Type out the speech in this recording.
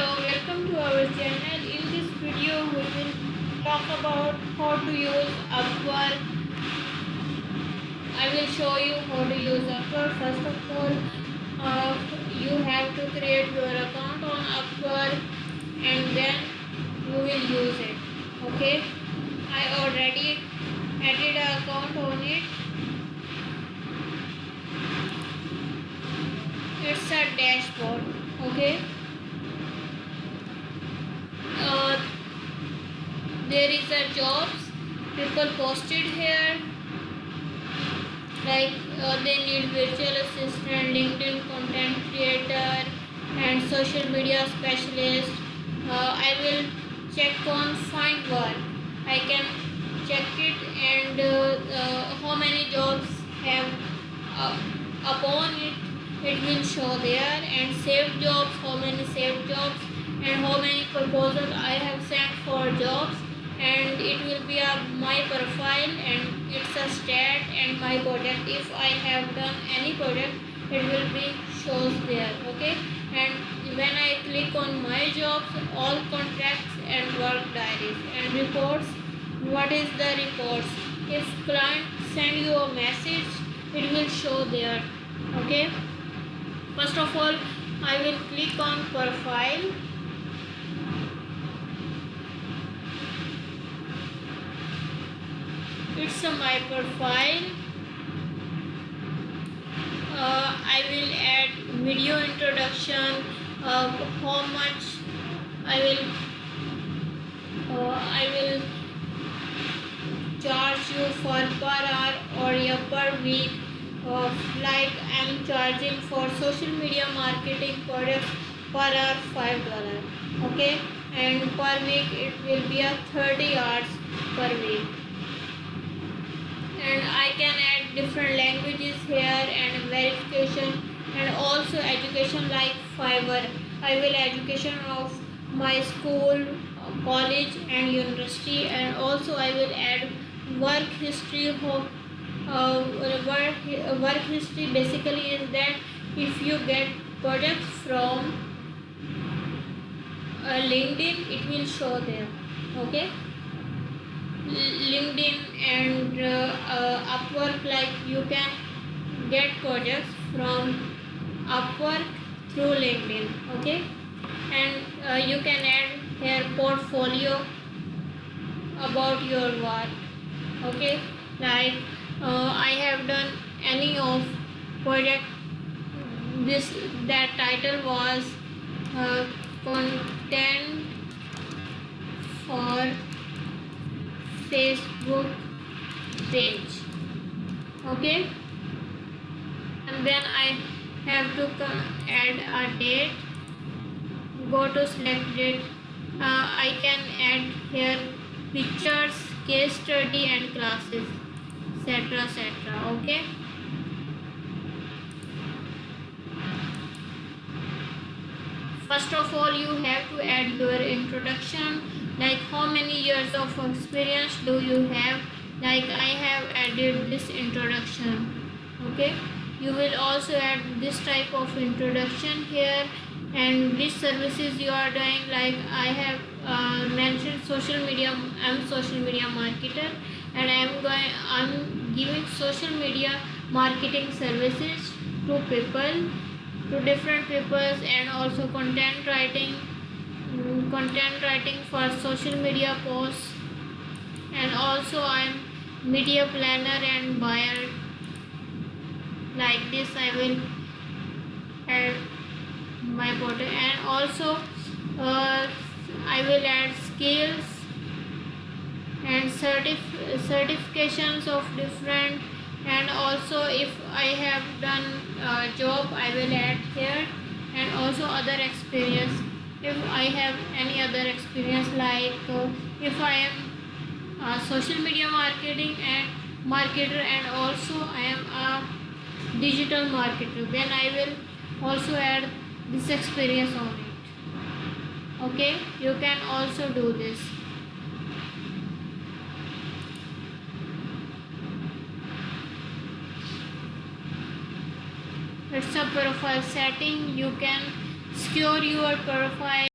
Hello, welcome to our channel. In this video, we will talk about how to use Upwork. I will show you how to use Upwork. First of all, you have to create your account on Upwork and then you will use it. Okay, I already added an account on it. It's a dashboard. Okay. Uh, there is a jobs people posted here, like they need virtual assistant, LinkedIn content creator, and social media specialist. I will check on find work. I can check it and how many jobs have uh, upon it. It will show there, and saved jobs, how many saved jobs, and how many proposals I have sent for jobs, and it will be my profile, and it's a stat and my project. If I have done any project, it will be shows there. Okay, and when I click on my jobs, all contracts and work diaries and reports. What is the reports? If client send you a message, it will show there. Okay, first of all, I will click on profile. It's my profile. I will add video introduction of how much I will charge you for per hour or per week. Like I am charging for social media marketing products per hour $5. Okay, and per week it will be a 30 hours per week. And I can add different languages here and verification, and also education like Fiverr. I will education of my school, college and university, and also I will add work history. Work history basically is that if you get projects from LinkedIn, it will show there. Okay, LinkedIn and Upwork, like you can get projects from Upwork through LinkedIn. Okay, and you can add here portfolio about your work. Okay, like I have done any of project. That title was content for Facebook page. Okay, and then I have to add a date. Go to select date. I can add here pictures, case study and classes, etc. Okay, first of all, you have to add your introduction, like how many years of experience do you have. Like I have added this introduction. Okay, you will also add this type of introduction here, and which services you are doing. Like I have mentioned social media. I'm social media marketer, and I'm giving social media marketing services to people, to different peoples, and also content writing for social media posts, and also I'm media planner and buyer. Like this I will add my portal, and also I will add skills and certifications of different, and also if I have done job I will add here, and also other experience. If I have any other experience, like if I am social media marketing and marketer, and also I am a digital marketer, then I will also add this experience on it. Okay, you can also do this. It's a profile setting. You can secure your profile